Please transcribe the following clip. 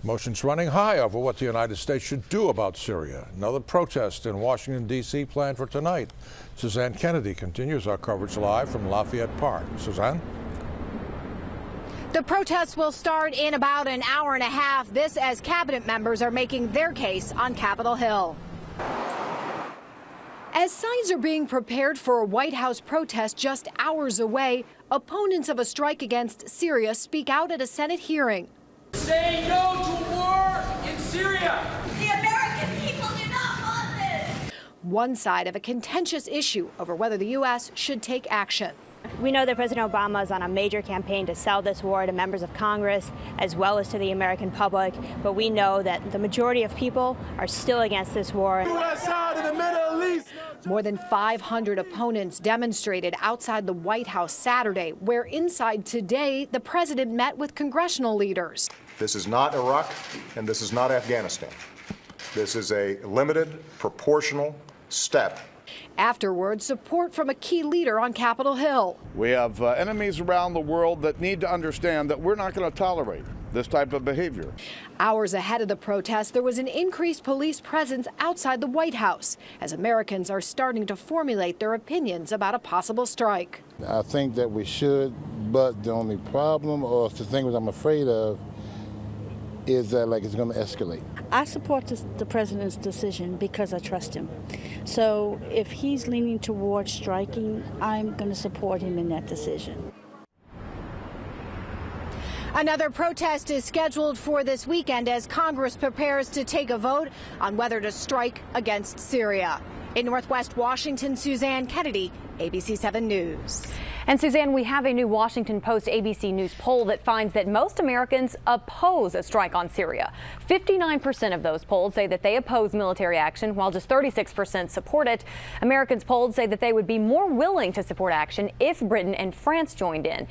Emotions running high over what the United States should do about Syria. Another protest in Washington, D.C. planned for tonight. Suzanne Kennedy continues our coverage live from Lafayette Park. Suzanne? The protests will start in about an hour and a half. This as cabinet members are making their case on Capitol Hill. As signs are being prepared for a White House protest just hours away, opponents of a strike against Syria speak out at a Senate hearing. Say no to war in Syria. The American people do not want this. One side of a contentious issue over whether the U.S. should take action. We know that President Obama is on a major campaign to sell this war to members of Congress as well as to the American public, but we know that the majority of people are still against this war. U.S. side of the Middle East. More than 500 opponents demonstrated outside the White House Saturday, where inside today the president met with congressional leaders. This is not Iraq and this is not Afghanistan. This is a limited, proportional step. Afterwards, support from a key leader on Capitol Hill. We have enemies around the world that need to understand that we're not going to tolerate this type of behavior. Hours ahead of the protest, there was an increased police presence outside the White House as Americans are starting to formulate their opinions about a possible strike. I think that we should, but the only problem or the thing that I'm afraid of is that it's going to escalate. I support the president's decision because I trust him. So if he's leaning towards striking, I'm going to support him in that decision. Another protest is scheduled for this weekend as Congress prepares to take a vote on whether to strike against Syria. In Northwest Washington, Suzanne Kennedy, ABC 7 News. And Suzanne, we have a new Washington Post ABC News poll that finds that most Americans oppose a strike on Syria. 59% of those polled say that they oppose military action, while just 36% support it. Americans polled say that they would be more willing to support action if Britain and France joined in.